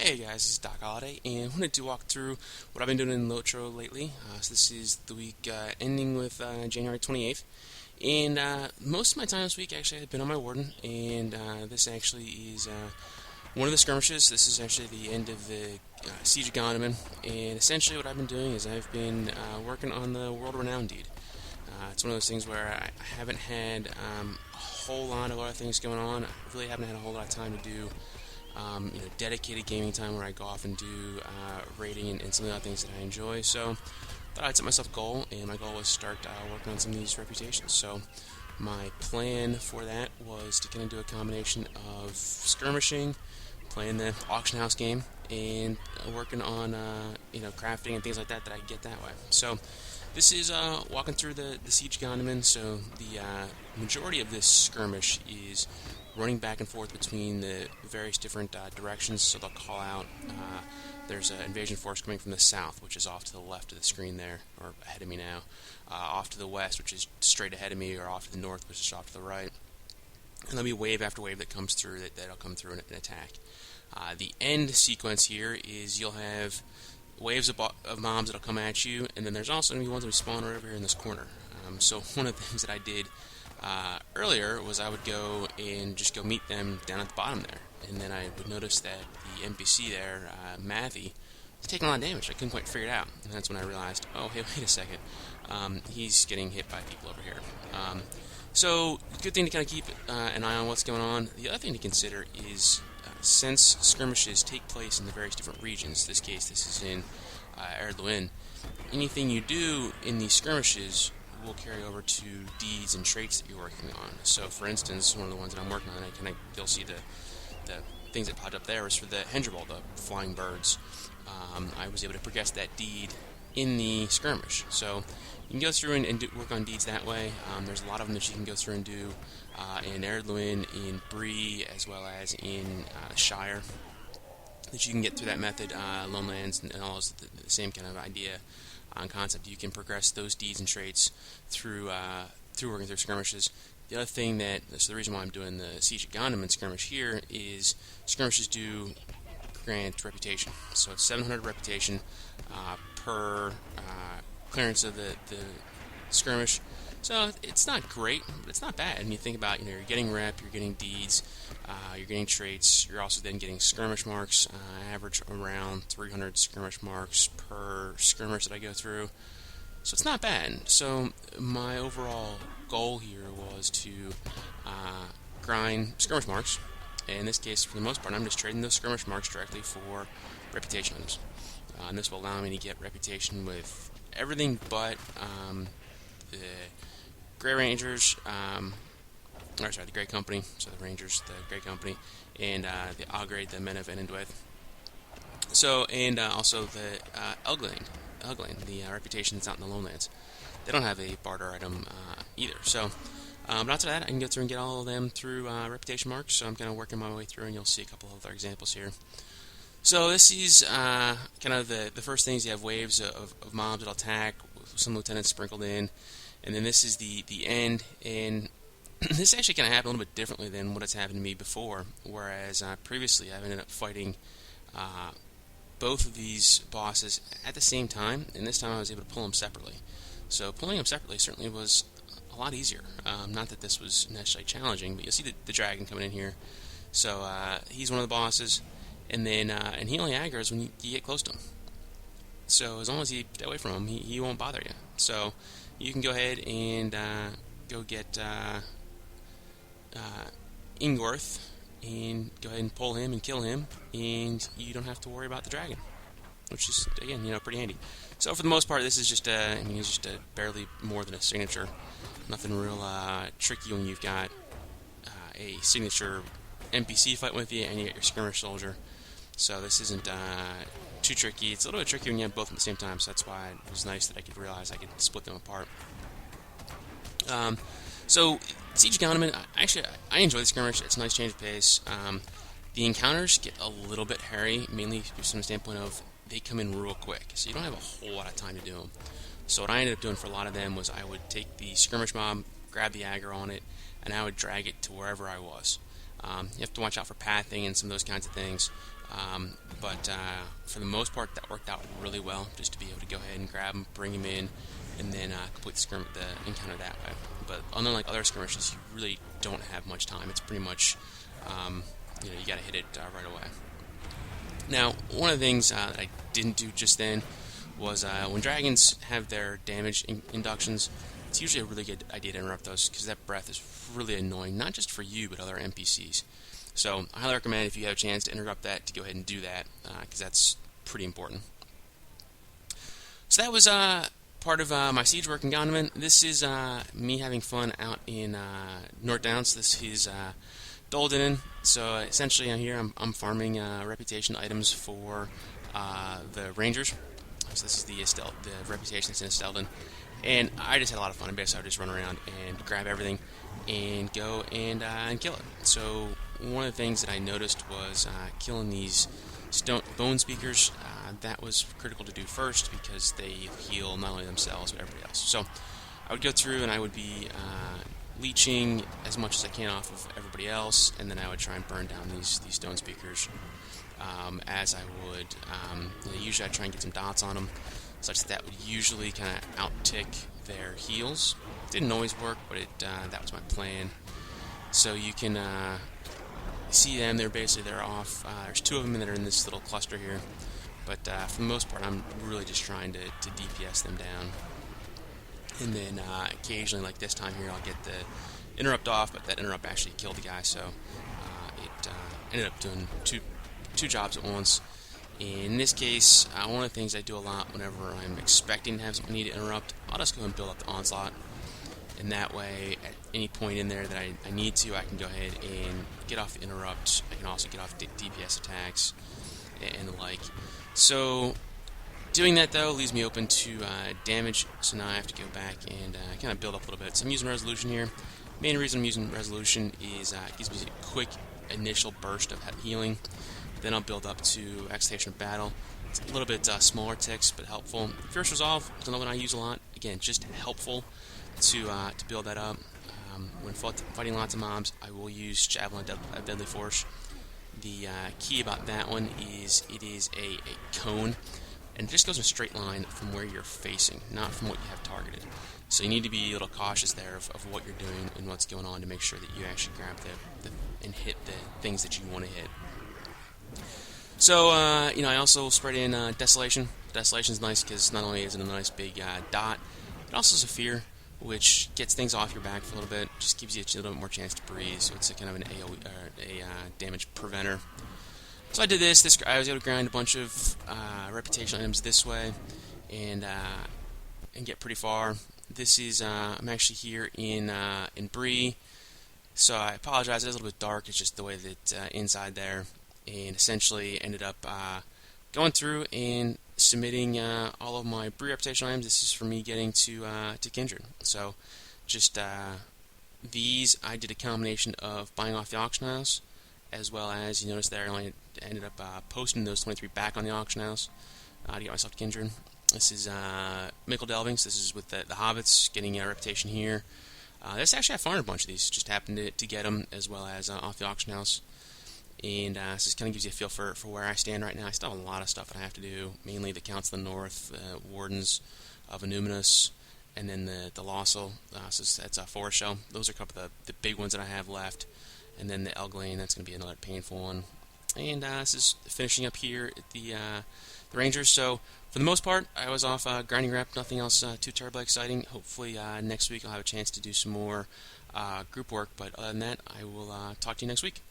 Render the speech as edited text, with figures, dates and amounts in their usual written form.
Hey guys, this is Doc Holiday, and I wanted to walk through what I've been doing in LOTRO lately. So this is the week ending with January 28th, and most of my time this week actually I've been on my warden, and this actually is one of the skirmishes. This is actually the end of the Siege of Gondaman, and essentially what I've been doing is I've been working on the World Renown deed. It's one of those things where I haven't had a whole lot of other things going on. I really haven't had a whole lot of time to do dedicated gaming time where I go off and do raiding and some of the other things that I enjoy. So I thought I'd set myself a goal, and my goal was to start working on some of these reputations. So my plan for that was to kind of do a combination of skirmishing, playing the auction house game, and working on crafting and things like that I could get that way. So this is walking through the Siege Gondaman. So the majority of this skirmish is running back and forth between the various different directions. So they'll call out, there's an invasion force coming from the south, which is off to the left of the screen there, or ahead of me now, off to the west, which is straight ahead of me, or off to the north, which is off to the right. And there'll be wave after wave that comes through that'll come through and attack. The end sequence here is you'll have waves of mobs that'll come at you, and then there's also going to be ones that spawn right over here in this corner. So one of the things that I did earlier was I would go and just go meet them down at the bottom there, and then I would notice that the NPC there, Mathy, was taking a lot of damage. I couldn't quite figure it out, and that's when I realized, oh, hey, wait a second, he's getting hit by people over here. So, good thing to kind of keep an eye on what's going on. The other thing to consider is, since skirmishes take place in the various different regions, in this case this is in Erdluin, anything you do in these skirmishes will carry over to deeds and traits that you're working on. So, for instance, one of the ones that I'm working on, you'll see the things that popped up there was for the Hengerball, the flying birds. I was able to progress that deed in the skirmish. So you can go through and work on deeds that way. There's a lot of them that you can go through and do in Erdluin, in Bree, as well as in Shire, that you can get through that method. Lonelands and all is the same kind of idea on concept. You can progress those deeds and traits through working through skirmishes. The other thing so the reason why I'm doing the Siege of Gondaman skirmish here is skirmishes do grant reputation. So it's 700 reputation per clearance of the skirmish. So it's not great, but it's not bad. And you think about, you're getting rep, you're getting deeds, you're getting traits, you're also then getting skirmish marks. I average around 300 skirmish marks per skirmish that I go through. So it's not bad. So my overall goal here was to grind skirmish marks. And in this case, for the most part, I'm just trading those skirmish marks directly for reputation items. And this will allow me to get reputation with everything but the Grey Rangers, the Grey Company, so the Rangers, the Grey Company, and the Augrade, the Men of Enendwith. So, and also the Elglain, the reputation that's out in the Lonelands. They don't have a barter item either. So, but after that, I can go through and get all of them through reputation marks. So I'm kind of working my way through, and you'll see a couple of other examples here. So this is kind of the first things. You have waves of mobs that'll attack, with some lieutenants sprinkled in, and then this is the end. And this actually kind of happened a little bit differently than what has happened to me before. Whereas previously I've ended up fighting both of these bosses at the same time, and this time I was able to pull them separately. So pulling them separately certainly was a lot easier. Not that this was necessarily challenging, but you'll see the dragon coming in here. So he's one of the bosses. And then, and he only aggroes when you get close to him. So as long as you stay away from him, he won't bother you. So you can go ahead and go get Ingorth and go ahead and pull him and kill him, and you don't have to worry about the dragon, which is, again, pretty handy. So for the most part, this is just it's just barely more than a signature. Nothing real tricky when you've got a signature NPC fight with you and you get your skirmish soldier. So this isn't too tricky. It's a little bit tricky when you have both at the same time, so that's why it was nice that I could realize I could split them apart. So Siege of Gondaman, I enjoy the skirmish. It's a nice change of pace. The encounters get a little bit hairy, mainly from the standpoint of they come in real quick, so you don't have a whole lot of time to do them. So what I ended up doing for a lot of them was I would take the skirmish mob, grab the aggro on it, and I would drag it to wherever I was. You have to watch out for pathing and some of those kinds of things. But for the most part, that worked out really well, just to be able to go ahead and grab him, bring him in, and then complete the encounter that way. But unlike other skirmishes, you really don't have much time. It's pretty much, you got to hit it right away. Now, one of the things that I didn't do just then was when dragons have their damage inductions, it's usually a really good idea to interrupt those, because that breath is really annoying, not just for you, but other NPCs. So I highly recommend, if you have a chance to interrupt that, to go ahead and do that, because that's pretty important. So that was part of my siege work in Gondomin. This is me having fun out in North Downs. This is Dolden. So essentially, here I'm farming reputation items for the Rangers. So this is the reputation that's in Estelden. And I just had a lot of fun. Basically, I would just run around and grab everything and go and kill it. So one of the things that I noticed was killing these bone speakers. That was critical to do first, because they heal not only themselves but everybody else. So I would go through and I would be leeching as much as I can off of everybody else, and then I would try and burn down these stone speakers as I would. Usually I'd try and get some dots on them, such that would usually kind of out-tick their heals. Didn't always work, but that was my plan. So you can see them. They're off. There's two of them that are in this little cluster here, but for the most part, I'm really just trying to DPS them down. And then occasionally, like this time here, I'll get the interrupt off, but that interrupt actually killed the guy, so it ended up doing two jobs at once. In this case, one of the things I do a lot whenever I'm expecting to have something need to interrupt, I'll just go and build up the onslaught. And that way, at any point in there that I need to, I can go ahead and get off the interrupt. I can also get off DPS attacks and the like. So doing that, though, leaves me open to damage. So now I have to go back and kind of build up a little bit. So I'm using Resolution here. Main reason I'm using Resolution is it gives me a quick initial burst of healing. Then I'll build up to Excitation of Battle. It's a little bit smaller ticks, but helpful. Fierce Resolve is another one I use a lot. Again, just helpful to build that up. When fighting lots of mobs, I will use Javelin of Deadly Force. The key about that one is it is a cone, and it just goes in a straight line from where you're facing, not from what you have targeted. So you need to be a little cautious there of what you're doing and what's going on to make sure that you actually grab and hit the things that you want to hit. So, I also spread in Desolation. Desolation is nice because not only is it a nice big dot, it also is a fear, which gets things off your back for a little bit, just gives you a little bit more chance to breathe, so it's a kind of an AoE, damage preventer. So I did this. I was able to grind a bunch of reputation items this way, and get pretty far. This is, I'm actually here in Bree, so I apologize, it is a little bit dark, it's just the way that inside there, and essentially ended up going through and submitting all of my Bree reputation items. This is for me getting to Kindred. So just these, I did a combination of buying off the auction house, as well as, you notice there I only ended up posting those 23 back on the auction house to get myself to Kindred. This is Mickle Delvings. This is with the Hobbits, getting a reputation here. This actually, I farmed a bunch of these, just happened to get them, as well as off the auction house. And this just kind of gives you a feel for where I stand right now. I still have a lot of stuff that I have to do, mainly the Counts of the North, Wardens of Anuminous, and then the Lossel. So that's a Forest Shell. Those are a couple of the big ones that I have left. And then the Elglane, that's going to be another painful one. And this is finishing up here at the Rangers. So for the most part, I was off grinding rep, nothing else too terribly exciting. Hopefully next week I'll have a chance to do some more group work. But other than that, I will talk to you next week.